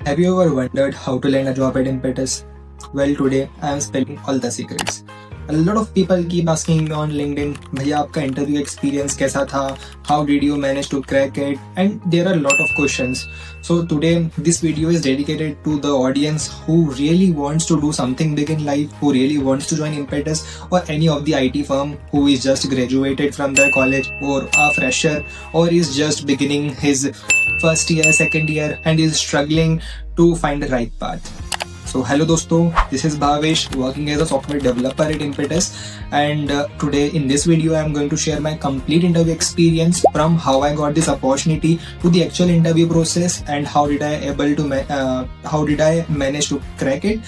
Have you ever wondered how to land a job at Impetus? Well, today I am spilling all the secrets. A lot of people keep asking me on LinkedIn, भैया आपका interview experience कैसा था? How did you manage to crack it? And there are a lot of questions. So today this video is dedicated to the audience who really wants to do something big in life, who really wants to join Impetus or any of the IT firm who is just graduated from their college or a fresher or is just beginning his first year, second year and is struggling to find the right path. So hello दोस्तों, this is Bhavesh working as a software developer at Impetus and today in this video I am going to share my complete interview experience from how I got this opportunity to the actual interview process and how did I manage to crack it.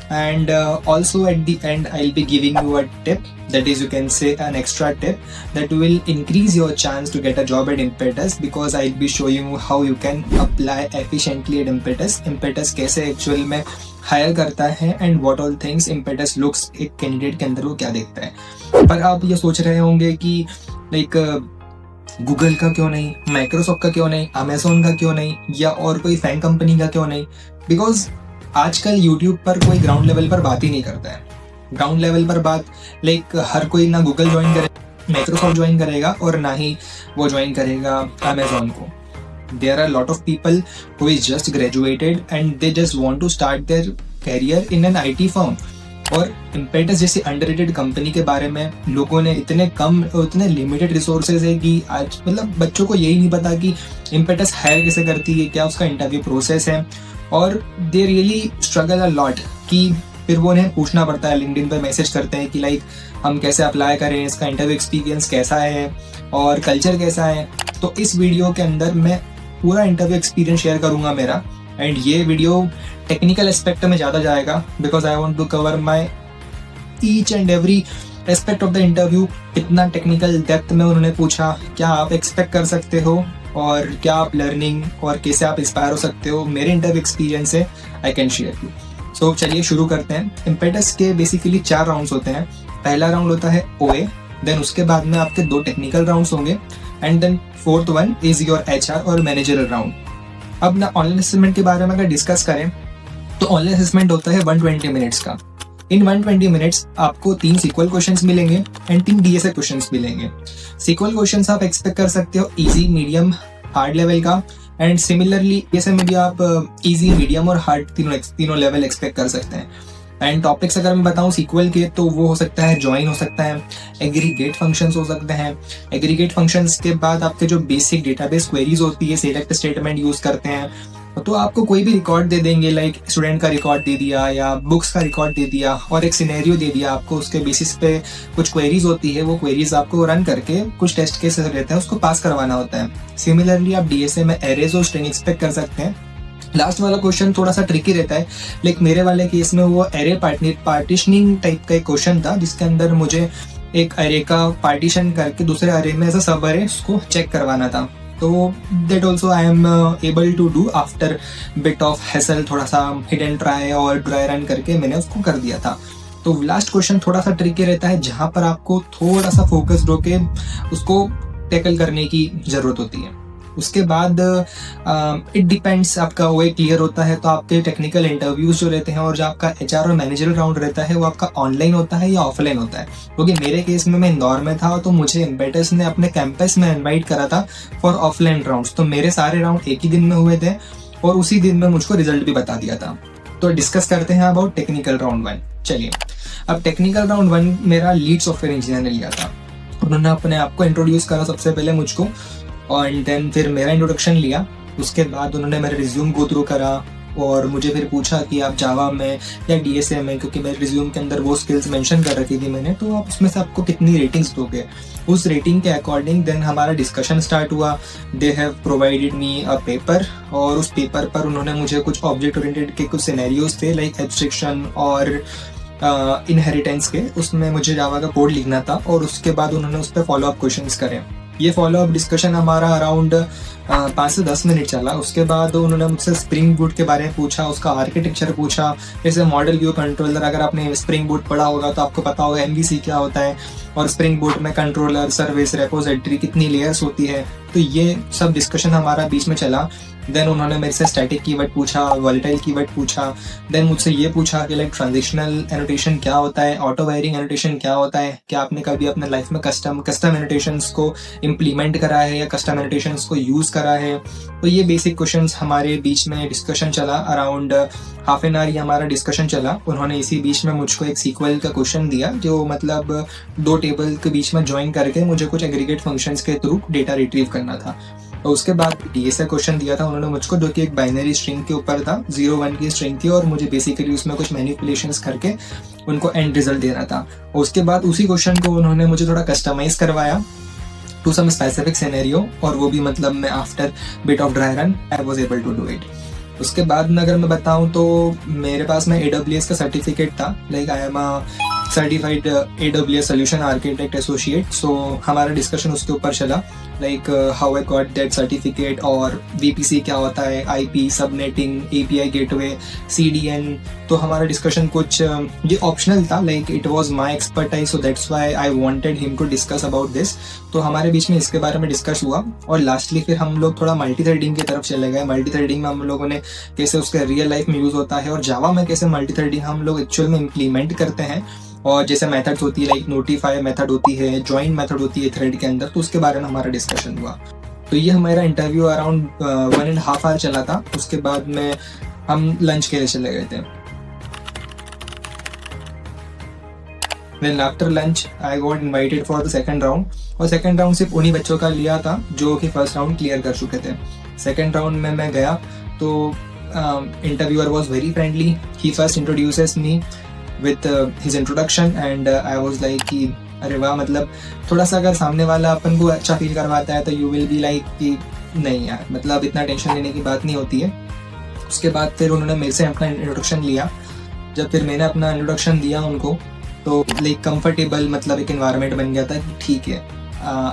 And also at the end I'll be giving you a tip, that is you can say an extra tip that will increase your chance to get a job at Impetus, because I'll be showing you how you can apply efficiently at Impetus. Impetus कैसे actual में higher करता है and what all things Impetus looks एक candidate के अंदर वो क्या देखता है. पर आप ये सोच रहे होंगे कि लाइक गूगल का क्यों नहीं, माइक्रोसॉफ्ट का क्यों नहीं, अमेजोन का क्यों नहीं, या और कोई फैंग कंपनी का क्यों नहीं. बिकॉज आजकल यूट्यूब पर कोई ग्राउंड लेवल पर बात ही नहीं करता है. ग्राउंड लेवल पर बात लाइक हर कोई ना गूगल ज्वाइन करेगा, माइक्रोसॉफ्ट ज्वाइन करेगा और ना ही वो ज्वाइन करेगा अमेजोन को. There are a lot of people who is just graduated and they just want to start their career in an IT firm. और Impetus जैसी अंडररेटेड कंपनी के बारे में लोगों ने इतने लिमिटेड रिसोर्सेज है कि आज मतलब बच्चों को यही नहीं पता कि Impetus हायर कैसे करती है, क्या उसका इंटरव्यू प्रोसेस है. और they really struggle a lot कि फिर वो उन्हें पूछना पड़ता है, लिंक्डइन पे मैसेज करते हैं कि लाइक हम कैसे अप्लाई करें, इसका इंटरव्यू एक्सपीरियंस कैसा है और कल्चर कैसा है. तो इस वीडियो के अंदर मैं पूरा इंटरव्यू एक्सपीरियंस शेयर करूंगा मेरा, एंड ये वीडियो टेक्निकल एस्पेक्ट में ज़्यादा जाएगा because I want to cover my each and every aspect of the interview. कितना टेक्निकल डेप्थ में उन्होंने पूछा, क्या आप एक्सपेक्ट कर सकते हो और क्या आप लर्निंग और कैसे आप इंस्पायर हो सकते हो, मेरे इंटरव्यू एक्सपीरियंस से आई कैन शेयर यू. सो चलिए शुरू करते हैं. Impetus के बेसिकली 4 राउंड्स होते हैं. पहला राउंड होता है OA, देन उसके बाद में आपके 2 टेक्निकल राउंड्स होंगे and then fourth one is your HR और मैनेजरल राउंड. अब ना ऑनलाइन असेसमेंट के बारे में अगर डिस्कस करें तो ऑनलाइन असेसमेंट होता है 120 मिनट्स का. इन 120 मिनट्स आपको 3 सीक्वल क्वेश्चंस मिलेंगे एंड 3 DSA क्वेश्चंस मिलेंगे. सीक्वल क्वेश्चंस आप एक्सपेक्ट कर सकते हो इजी, मीडियम, हार्ड लेवल का, एंड सिमिलरली DSA में भी आप इजी, मीडियम और हार्ड तीनों लेवल एक्सपेक्ट कर सकते हैं. एंड टॉपिक्स अगर मैं बताऊं सीक्वल के तो वो हो सकता है जॉइन हो सकता है, एग्रीगेट फंक्शंस हो सकते हैं. एग्रीगेट फंक्शंस के बाद आपके जो बेसिक डेटाबेस क्वेरीज होती है, सिलेक्ट स्टेटमेंट यूज करते हैं. तो आपको कोई भी रिकॉर्ड दे देंगे, लाइक स्टूडेंट का रिकॉर्ड दे दिया या बुक्स का रिकॉर्ड दे दिया और एक सिनेरियो दे दिया आपको. उसके बेसिस पे कुछ क्वेरीज होती है, वो क्वेरीज आपको रन करके कुछ टेस्ट केसेस रहते हैं, उसको पास करवाना होता है. सिमिलरली आप DSA में एरेज और स्ट्रिंग एक्सपेक्ट कर सकते हैं. लास्ट वाला क्वेश्चन थोड़ा सा ट्रिकी रहता है, लाइक मेरे वाले केस में वो एरे पार्टीशनिंग टाइप का एक क्वेश्चन था जिसके अंदर मुझे एक एरे का पार्टीशन करके दूसरे एरे में ऐसा सब एरे उसको चेक करवाना था. तो that also I am able to do after bit of hassle, थोड़ा सा हिट एंड ट्राई और ड्राई रन करके मैंने उसको कर दिया था. तो लास्ट क्वेश्चन थोड़ा सा ट्रिकी रहता है जहाँ पर आपको थोड़ा सा फोकस्ड होके उसको टैकल करने की ज़रूरत होती है. उसके बाद इट डिपेंड्स, आपका OA क्लियर होता है तो आपके टेक्निकल इंटरव्यूज जो रहते हैं और जो आपका HR और मैनेजरल राउंड रहता है वो आपका ऑनलाइन होता है या ऑफलाइन होता है. क्योंकि मेरे केस में मैं इंदौर में था तो मुझे Impetus ने अपने कैंपस में इनवाइट करा था फॉर ऑफलाइन राउंड्स. तो मेरे सारे राउंड एक ही दिन में हुए थे और उसी दिन में मुझको रिजल्ट भी बता दिया था. तो डिस्कस करते हैं अबाउट टेक्निकल राउंड 1. चलिए, अब टेक्निकल राउंड 1 मेरा लीड सॉफ्टवेयर इंजीनियर ने लिया था. उन्होंने अपने आप को इंट्रोड्यूस करा सबसे पहले मुझको और देन फिर मेरा इंट्रोडक्शन लिया. उसके बाद उन्होंने मेरा रिज्यूम गो थ्रू करा और मुझे फिर पूछा कि आप जावा में या DSA में, क्योंकि मेरे रिज्यूम के अंदर वो स्किल्स मेंशन कर रखी थी मैंने, तो आप उसमें से आपको कितनी रेटिंग्स दोगे. उस रेटिंग के अकॉर्डिंग देन हमारा डिस्कशन स्टार्ट हुआ. They have provided me a paper और उस पेपर पर उन्होंने मुझे कुछ ऑब्जेक्ट ओरिएंटेड के कुछ सिनेरियोज थे लाइक एब्स्ट्रैक्शन और इनहेरिटेंस के, उसमें मुझे जावा का कोड लिखना था और उसके बाद उन्होंने उस पर फॉलोअप क्वेश्चंस करे. ये फॉलोअप डिस्कशन हमारा अराउंड 5 से 10 मिनट चला. उसके बाद उन्होंने मुझसे स्प्रिंग बूट के बारे में पूछा, उसका आर्किटेक्चर पूछा, जैसे मॉडल व्यू कंट्रोलर. अगर आपने स्प्रिंग बूट पढ़ा होगा तो आपको पता होगा MVC क्या होता है और स्प्रिंग बूट में कंट्रोलर, सर्विस, रेपोजिटरी, कितनी लेयर्स होती है. तो ये सब डिस्कशन हमारा बीच में चला देन उन्होंने मेरे से स्टैटिक कीवर्ड पूछा, वॉलेटाइल कीवर्ड पूछा। देन मुझसे ये पूछा कि लाइक ट्रांजिशनल एनोटेशन क्या होता है, ऑटो वायरिंग एनोटेशन क्या होता है, क्या आपने कभी अपने लाइफ में कस्टम एनोटेशंस को इम्प्लीमेंट करा है या कस्टम एनोटेशंस को यूज़ करा है। तो ये बेसिक क्वेश्चंस हमारे बीच में डिस्कशन चला, अराउंड हाफ एन आवर ये हमारा डिस्कशन चला। उन्होंने इसी बीच में मुझको एक सीक्वल का क्वेश्चन दिया, जो मतलब 2 टेबल के बीच में ज्वाइन करके मुझे कुछ एग्रीगेट फंक्शंस के थ्रू डेटा रिट्रीव करना था। और उसके बाद डीएसए क्वेश्चन दिया था उन्होंने मुझको, जो कि एक बाइनरी स्ट्रिंग के ऊपर था, 0-1 की स्ट्रिंग थी, और मुझे बेसिकली उसमें कुछ मैनिपुलेशंस करके उनको एंड रिजल्ट देना था। और उसके बाद उसी क्वेश्चन को उन्होंने मुझे थोड़ा कस्टमाइज करवाया टू सम स्पेसिफिक सिनेरियो, और वो भी मतलब मैं after bit of dry run I was able to do it. उसके बाद में अगर मैं बताऊं तो मेरे पास में AWS का सर्टिफिकेट था, like I am a certified AWS solution architect associate. So हमारा डिस्कशन उसके ऊपर चला, like how I got that certificate, और VPC क्या होता है, IP subnetting, API gateway, CDN। तो हमारा डिस्कशन कुछ ये ऑप्शनल था, like it was my expertise, so that's why I wanted him to discuss about this. तो हमारे बीच में इसके बारे में डिस्कस हुआ, और लास्टली फिर हम लोग थोड़ा मल्टी थ्रेडिंग की तरफ चले गए। मल्टी थ्रेडिंग में हम लोगों ने कैसे उसका रियल लाइफ में यूज़ होता है, और जावा में कैसे मल्टी थ्रेडिंग हम लोग एक्चुअल में इम्प्लीमेंट करते हैं, और जैसे मेथड्स होती है, लाइक नोटिफाई मेथड होती है, ज्वाइन मेथड होती है थ्रेड के अंदर, तो उसके बारे में हमारा डिस्कशन हुआ। तो ये हमारा इंटरव्यू अराउंड 1.5 आवर चला था। उसके बाद में हम लंच के लिए चले गए थे। Then after lunch I got invited for the second round, और सेकंड राउंड सिर्फ उन्हीं बच्चों का लिया था जो कि फर्स्ट राउंड क्लियर कर चुके थे। सेकंड राउंड में मैं गया तो interviewer was very friendly. He first introduces me with his introduction, and I was like कि अरे वाह, मतलब थोड़ा सा अगर सामने वाला अपन को अच्छा फील करवाता है तो यू विल बी लाइक कि नहीं यार, मतलब इतना टेंशन लेने की बात नहीं होती है। उसके बाद फिर उन्होंने मेरे से अपना इंट्रोडक्शन लिया। जब फिर मैंने अपना इंट्रोडक्शन दिया उनको, तो लाइक कंफर्टेबल मतलब एक एनवायरनमेंट बन गया था कि ठीक है,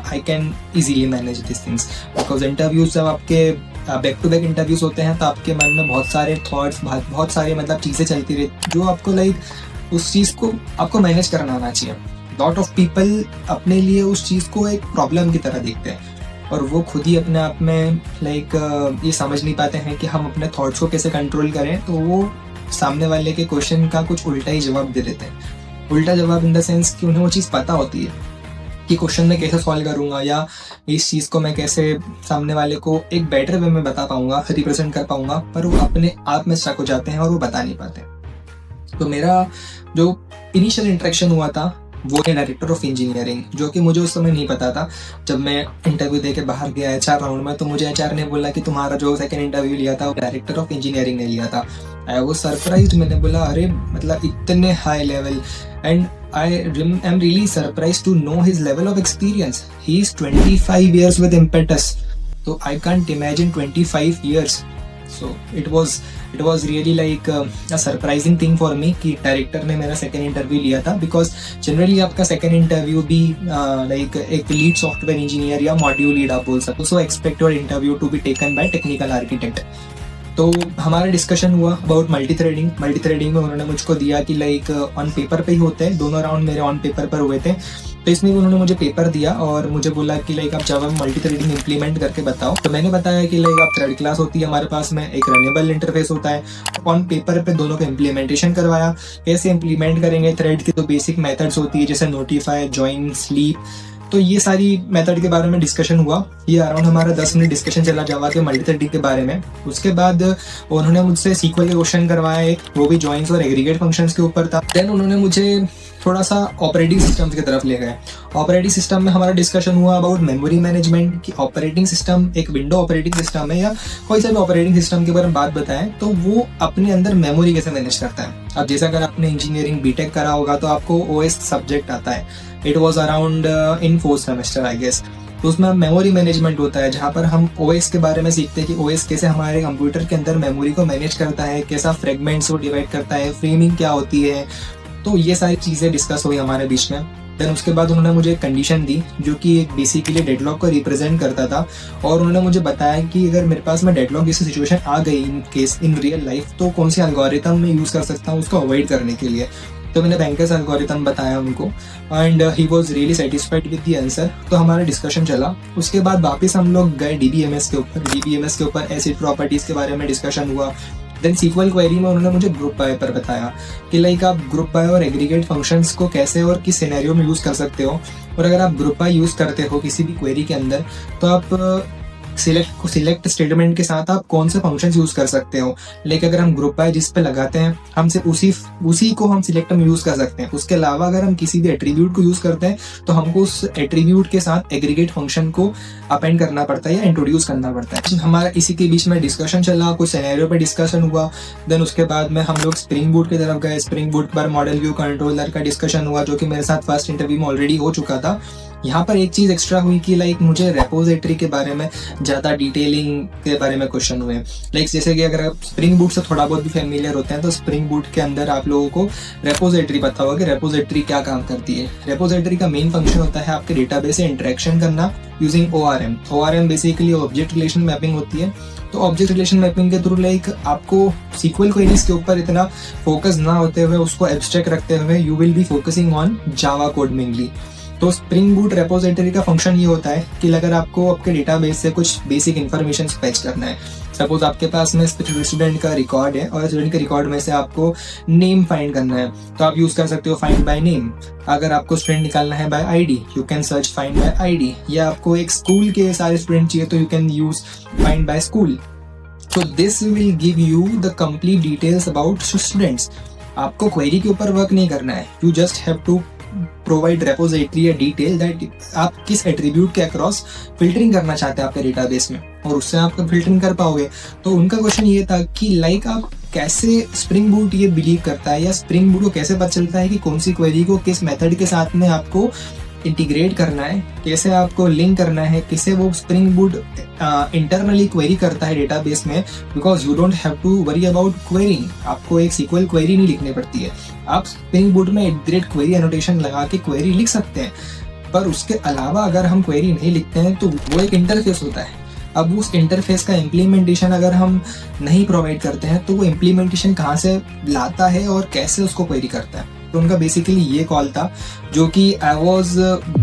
I can easily manage this things. Because interviews जब आपके बैक टू बैक इंटरव्यूज होते हैं तो आपके मन में बहुत सारे थॉट्स, बहुत सारे मतलब चीज़ें चलती रहती, जो आपको लाइक उस चीज़ को आपको मैनेज करना आना चाहिए। लॉट ऑफ पीपल अपने लिए उस चीज़ को एक प्रॉब्लम की तरह देखते हैं, और वो खुद ही अपने आप में लाइक ये समझ नहीं पाते हैं कि हम अपने थॉट्स को कैसे कंट्रोल करें। तो वो सामने वाले के क्वेश्चन का कुछ उल्टा ही जवाब दे देते हैं। उल्टा जवाब इन द सेंस कि उन्हें वो चीज़ पता होती है कि क्वेश्चन मैं कैसे सॉल्व करूँगा, या इस चीज़ को मैं कैसे सामने वाले को एक बेटर वे में बता पाऊँगा, रिप्रेजेंट कर पाऊँगा, पर वो अपने आप में स्टक हो जाते हैं और वो बता नहीं पाते। तो मेरा जो इनिशियल इंटरेक्शन हुआ था वो है डायरेक्टर ऑफ इंजीनियरिंग, जो कि मुझे उस समय नहीं पता था। जब मैं इंटरव्यू दे के बाहर गया HR राउंड में, तो मुझे HR ने बोला कि तुम्हारा जो सेकंड इंटरव्यू लिया था वो डायरेक्टर ऑफ इंजीनियरिंग ने लिया था। I was surprised. मैंने बोला अरे मतलब इतने high level, and I am really surprised to know his level of experience. He is 25 years with impetus, so I can't imagine 25 years. So it was really like a surprising thing for me कि director ने मेरा second interview लिया था। Because generally आपका second interview भी like एक lead software engineer या module lead आप बोल सकते हो। So expect your interview to be taken by technical architect. तो हमारा डिस्कशन हुआ अबाउट मल्टी थ्रेडिंग में उन्होंने मुझको दिया कि लाइक ऑन पेपर पे ही होते हैं, दोनों राउंड मेरे ऑन पेपर पर हुए थे। तो इसमें उन्होंने मुझे पेपर दिया और मुझे बोला कि लाइक आप जावा में मल्टी थ्रेडिंग इम्प्लीमेंट करके बताओ। तो मैंने बताया कि लाइक आप थ्रेड क्लास होती है हमारे पास में, एक रनेबल इंटरफेस होता है। ऑन पेपर पे दोनों का इम्प्लीमेंटेशन करवाया, कैसे इम्प्लीमेंट करेंगे थ्रेड की तो बेसिक मेथड्स होती है जैसे नोटिफाई, ज्वाइन, स्लीप। तो ये सारी मेथड के बारे में डिस्कशन हुआ। ये अराउंड हमारा 10 मिनट डिस्कशन चला जावा के मल्टी थ्रेडिंग के बारे में। उसके बाद उन्होंने मुझसे सीक्वल के क्वेश्चन करवाया, एक वो भी ज्वाइंस और एग्रीगेट फंक्शंस के ऊपर था। देन उन्होंने मुझे थोड़ा सा ऑपरेटिंग सिस्टम की तरफ ले गए। ऑपरेटिंग सिस्टम में हमारा डिस्कशन हुआ अबाउट मेमोरी मैनेजमेंट, कि ऑपरेटिंग सिस्टम एक विंडो ऑपरेटिंग सिस्टम है या कोई सा भी ऑपरेटिंग सिस्टम के बारे में बात बताएं तो वो अपने अंदर मेमोरी कैसे मैनेज करता है। अब जैसे अगर आपने इंजीनियरिंग बीटेक करा होगा तो आपको OS सब्जेक्ट आता है। It was around in 4th semester I guess. तो उसमें मेमोरी मैनेजमेंट होता है जहाँ पर हम OS के बारे में सीखते हैं कि OS कैसे हमारे कंप्यूटर के अंदर मेमोरी को मैनेज करता है, कैसा फ्रेगमेंट्स को डिवाइड करता है, फ्रेमिंग क्या होती है। तो ये सारी चीज़ें डिस्कस हुई हमारे बीच में। देन उसके बाद उन्होंने मुझे एक कंडीशन दी जो कि एक बेसिकली डेडलॉक को रिप्रेजेंट करता था, और उन्होंने मुझे बताया कि अगर मेरे पास में डेडलॉक जैसी सिचुएशन आ गई in case in real life तो कौन सी एल्गोरिथम मैं यूज़ कर सकता हूँ उसको अवॉइड करने के लिए। तो मैंने बैंकर्स एल्गोरिथम बताया उनको and he was really satisfied with the answer. तो हमारा डिस्कशन चला। उसके बाद वापस हम लोग गए DBMS के ऊपर एसिड प्रॉपर्टीज़ के बारे में डिस्कशन हुआ। देन सीक्वल क्वेरी में उन्होंने मुझे ग्रुप बाय पर बताया कि लाइक आप ग्रुप बाय और एग्रीगेट फंक्शंस को कैसे और किस सिनेरियो में यूज़ कर सकते हो, और अगर आप ग्रुप बाय यूज़ करते हो किसी भी क्वेरी के अंदर तो आप सिलेक्ट स्टेटमेंट के साथ आप कौन से फंक्शंस यूज़ कर सकते हो। लेकिन अगर हम ग्रुप बाय जिस पे लगाते हैं हम सिर्फ उसी को हम सिलेक्ट में यूज़ कर सकते हैं। उसके अलावा अगर हम किसी भी एट्रीब्यूट को यूज़ करते हैं तो हमको उस एट्रीब्यूट के साथ एग्रीगेट फंक्शन को अपेंड करना पड़ता है या इंट्रोड्यूस करना पड़ता है। हमारा इसी के बीच में डिस्कशन चला, कुछ सिनेरियो पे डिस्कशन हुआ। देन उसके बाद में हम लोग स्प्रिंग बूट की तरफ गए। स्प्रिंग बूट पर मॉडल व्यू कंट्रोलर का डिस्कशन हुआ, जो कि मेरे साथ फर्स्ट इंटरव्यू में ऑलरेडी हो चुका था। यहाँ पर एक चीज़ एक्स्ट्रा हुई कि लाइक मुझे रेपोजिटरी के बारे में ज़्यादा डिटेलिंग के बारे में क्वेश्चन हुए। लाइक जैसे कि अगर आप स्प्रिंग बूट से थोड़ा बहुत भी फेमिलियर होते हैं तो स्प्रिंग बूट के अंदर आप लोगों को रेपोजिटरी पता होगा कि रेपोजिटरी क्या काम करती है। रेपोजिटरी का मेन फंक्शन होता है आपके डेटाबेस से इंटरेक्शन करना using ORM। ORM basically object relation mapping होती है। तो ऑब्जेक्ट रिलेशन मैपिंग के थ्रू लाइक आपको सीक्वल क्वेरीज के ऊपर इतना फोकस ना होते हुए उसको एब्स्ट्रैक्ट रखते हुए you will be focusing on Java code mainly. तो स्प्रिंग बूट रेपोजिटरी का फंक्शन ये होता है कि अगर आपको आपके डेटाबेस से कुछ बेसिक इन्फॉर्मेशन फेच करना है, सपोज आपके पास में स्टूडेंट का रिकॉर्ड है और स्टूडेंट के रिकॉर्ड में से आपको नेम फाइंड करना है तो आप यूज़ कर सकते हो फाइंड बाय नेम। अगर आपको स्टूडेंट निकालना है by ID you can search find by ID, या आपको एक स्कूल के सारे स्टूडेंट चाहिए तो you can use find by school. So this will give you the complete details about students. आपको क्वेरी के ऊपर वर्क नहीं करना है, you just have to provide repository a detail that आप किस एट्रीब्यूट के अक्रॉस फिल्टरिंग करना चाहते हैं आपके डेटाबेस में, और उससे आप फिल्टरिंग कर पाओगे। तो उनका क्वेश्चन ये था कि लाइक आप कैसे स्प्रिंग बूट ये बिलीव करता है या स्प्रिंग बूट को कैसे पता चलता है कि कौन सी क्वेरी को किस मेथड के साथ में आपको इंटीग्रेट करना है, कैसे आपको लिंक करना है, किसे वो स्प्रिंग बूट इंटरनली क्वेरी करता है डेटाबेस में, because you don't have to worry about querying. आपको एक सीक्वल क्वेरी नहीं लिखनी पड़ती है, आप स्प्रिंग बूट में एट क्वेरी एनोटेशन लगा के क्वेरी लिख सकते हैं। पर उसके अलावा अगर हम क्वेरी नहीं लिखते हैं तो वो एक इंटरफेस होता है। अब उस इंटरफेस का इम्प्लीमेंटेशन अगर हम नहीं प्रोवाइड करते हैं तो वो इम्प्लीमेंटेशन कहाँ से लाता है और कैसे उसको क्वेरी करता है। तो उनका बेसिकली ये कॉल था, जो कि I was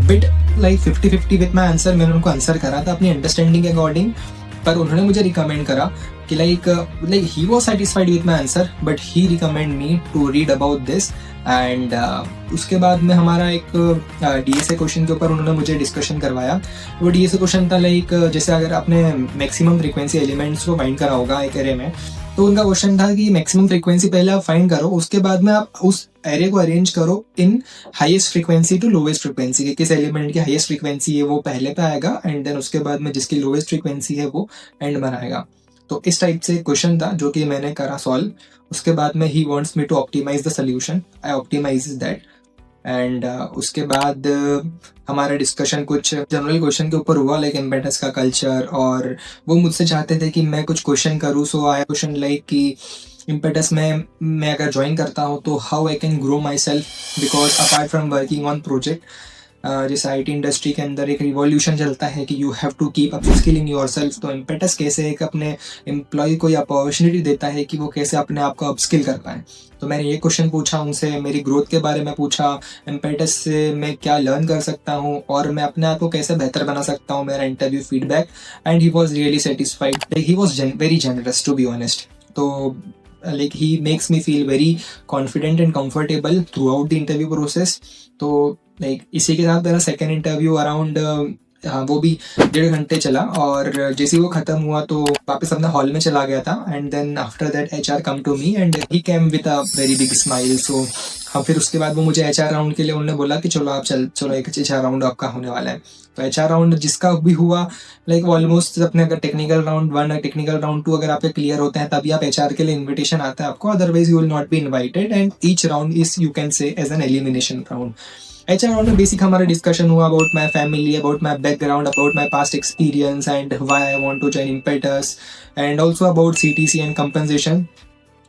bit like 50-50 with my answer. मैंने उनको आंसर करा था अपनी अंडरस्टैंडिंग के अकॉर्डिंग, पर उन्होंने मुझे रिकमेंड करा कि like he was satisfied with my answer but he recommend me to read about this. And उसके बाद में हमारा एक DSA क्वेश्चन के ऊपर उन्होंने मुझे डिस्कशन करवाया। वो DSA क्वेश्चन था लाइक जैसे अगर आपने मैक्सिमम फ्रीक्वेंसी एलिमेंट्स को फाइंड करा होगा एक एरे में, तो उनका क्वेश्चन था कि मैक्सिमम फ्रीक्वेंसी पहले आप फाइंड करो, उसके बाद में आप उस एरे को अरेंज करो in highest frequency to lowest frequency, कि किस एलिमेंट की हाईएस्ट फ्रीक्वेंसी है वो पहले पे आएगा एंड देन उसके बाद में जिसकी लोवेस्ट फ्रीक्वेंसी है वो एंड में आएगा। तो इस टाइप से क्वेश्चन था जो कि मैंने करा सॉल्व। उसके बाद में he wants me to optimise the solution, I optimise that. And उसके बाद हमारा डिस्कशन कुछ जनरल क्वेश्चन के ऊपर हुआ, लाइक इम्पेटस का कल्चर, और वो मुझसे चाहते थे कि मैं कुछ क्वेश्चन करूँ। सो आई क्वेश्चन लाइक कि इम्पेटस में मैं अगर ज्वाइन करता हूँ तो how I can grow myself, because apart from working on project, जैसे IT इंडस्ट्री के अंदर एक रिवॉल्यूशन चलता है कि you have to keep up skilling yourself. तो इम्पेटस कैसे एक अपने एम्प्लॉय को अपॉर्चुनिटी देता है कि वो कैसे अपने आप को अपस्किल कर पाए। तो मैंने ये क्वेश्चन पूछा उनसे, मेरी ग्रोथ के बारे में पूछा, इम्पेटस से मैं क्या लर्न कर सकता हूँ और मैं अपने आप को कैसे बेहतर बना सकता हूँ, मेरा interview feedback. And he was really satisfied, he was very generous to be honest. तो like he makes me feel very confident and comfortable throughout the interview process। तो like इसी के साथ मेरा सेकेंड इंटरव्यू अराउंड वो भी 1.5 घंटे चला, और जैसे वो ख़त्म हुआ तो वापस अपने हॉल में चला गया था। And then after that HR come to me and he came with a very big smile. So हाँ, फिर उसके बाद वो मुझे HR राउंड के लिए उन्होंने बोला कि चलो आप चलो एक HR राउंड आपका होने वाला है। तो HR राउंड जिसका भी हुआ लाइक ऑलमोस्ट अपने अगर टेक्निकल राउंड 1 और टेक्निकल राउंड 2 अगर आपके क्लियर होते हैं तभी आप HR के लिए इन्विटेशन आता है आपको, otherwise you will not be invited. And each round is you can say as an elimination round. HR round में बेसिक हमारा डिस्कशन हुआ about my family, about my background, about my past experience and why I want to join Impetus, and also about CTC and compensation.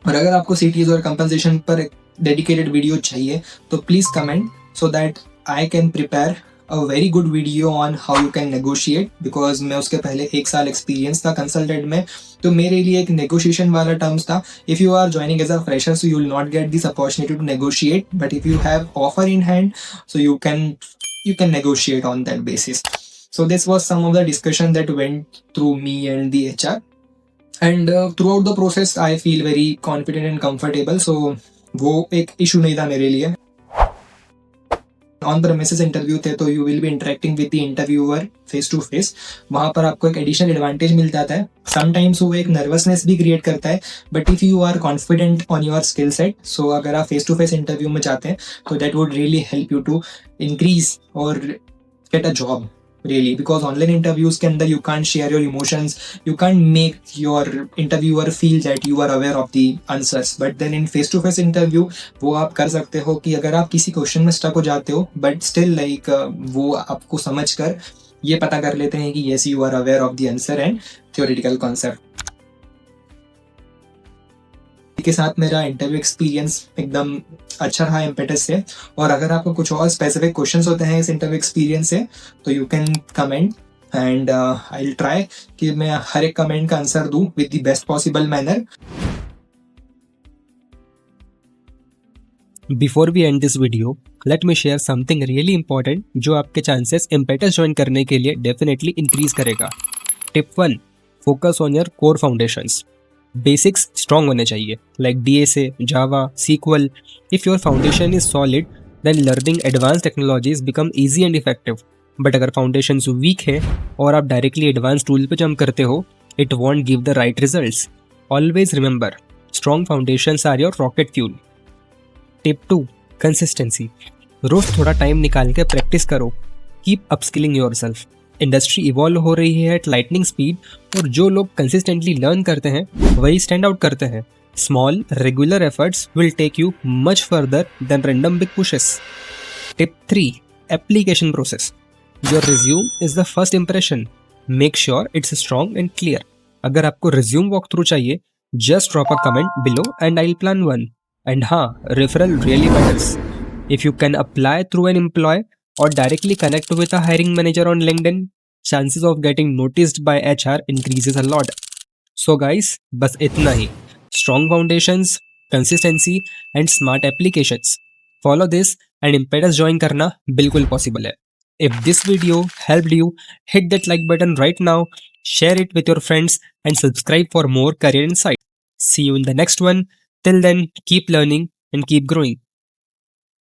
और अगर आपको CTC और compensation पर dedicated video चाहिए तो please comment so that I can prepare a very good video on how you can negotiate, because मैं उसके पहले 1 साल एक्सपीरियंस था कंसल्टेंट में, तो मेरे लिए एक नेगोशिएशन वाला टर्म्स था. If you are joining as a fresher, so you will not get this opportunity to negotiate, but if you have offer in hand, so you can negotiate on that basis. So this was some of the discussion that went through me and the HR, and throughout the process I feel very confident and comfortable. So वो एक issue नहीं था मेरे लिए. On premises interview थे, तो you will be interacting with the interviewer face to face. वहाँ पर आपको एक एडिशनल एडवांटेज मिल जाता है. समटाइम्स वो एक नर्वसनेस भी क्रिएट करता है, but if you are confident on your skill set, so अगर आप फेस टू फेस इंटरव्यू में जाते हैं, तो that would really help you to increase और get a job. Really, because online interviews के अंदर you can't share your emotions, you can't make your interviewer feel that you are aware of the answers. But then in face to face interview वो आप कर सकते हो कि अगर आप किसी क्वेश्चन में स्टक हो जाते हो, but still like वो आपको समझ कर ये पता कर लेते हैं कि yes you are aware of the answer and theoretical concept. के साथ मेरा इंटरव्यू एक्सपीरियंस एकदम अच्छा रहा इम्पेटस से. और अगर आपको कुछ और स्पेसिफिक क्वेश्चंस होते हैं इस इंटरव्यू एक्सपीरियंस से, तो you can comment and I will try कि मैं हर एक कमेंट का आंसर दूं with the best possible manner. Before we end this video, let me share something really important जो आपके चांसेस इम्पेटस ज्वाइन करने के लिए डेफिनेटली इंक्रीज करेगा. Tip 1, focus on your core foundations. Basics strong होने चाहिए, like DSA, Java, SQL. If your foundation is solid, then learning advance technologies become easy and effective. But अगर फाउंडेशन वीक है और आप डायरेक्टली एडवांस टूल पे jump करते हो, it won't give the right results. Always remember, strong foundations are your rocket fuel. Tip 2, consistency. रोज थोड़ा time निकाल के प्रैक्टिस करो. Keep upskilling yourself. Industry evolve हो रही है एट लाइटनिंग स्पीड, और जो लोग कंसिस्टेंटली लर्न करते हैं वही स्टैंड आउट करते हैं. Small regular efforts will take you much further than random big pushes. Tip 3, application process. Your resume is the first impression. Make sure it's strong and clear. अगर आपको resume walk through चाहिए, just drop a comment below and I will plan one. And हाँ, referral really matters. If you can apply through an employee or directly connect with a hiring manager on LinkedIn, chances of getting noticed by HR increases a lot. So guys, बस इतना ही. Strong foundations, consistency and smart applications. Follow this and Impetus join करना बिल्कुल possible है. If this video helped you, hit that like button right now, share it with your friends and subscribe for more career insight. See you in the next one. Till then, keep learning and keep growing.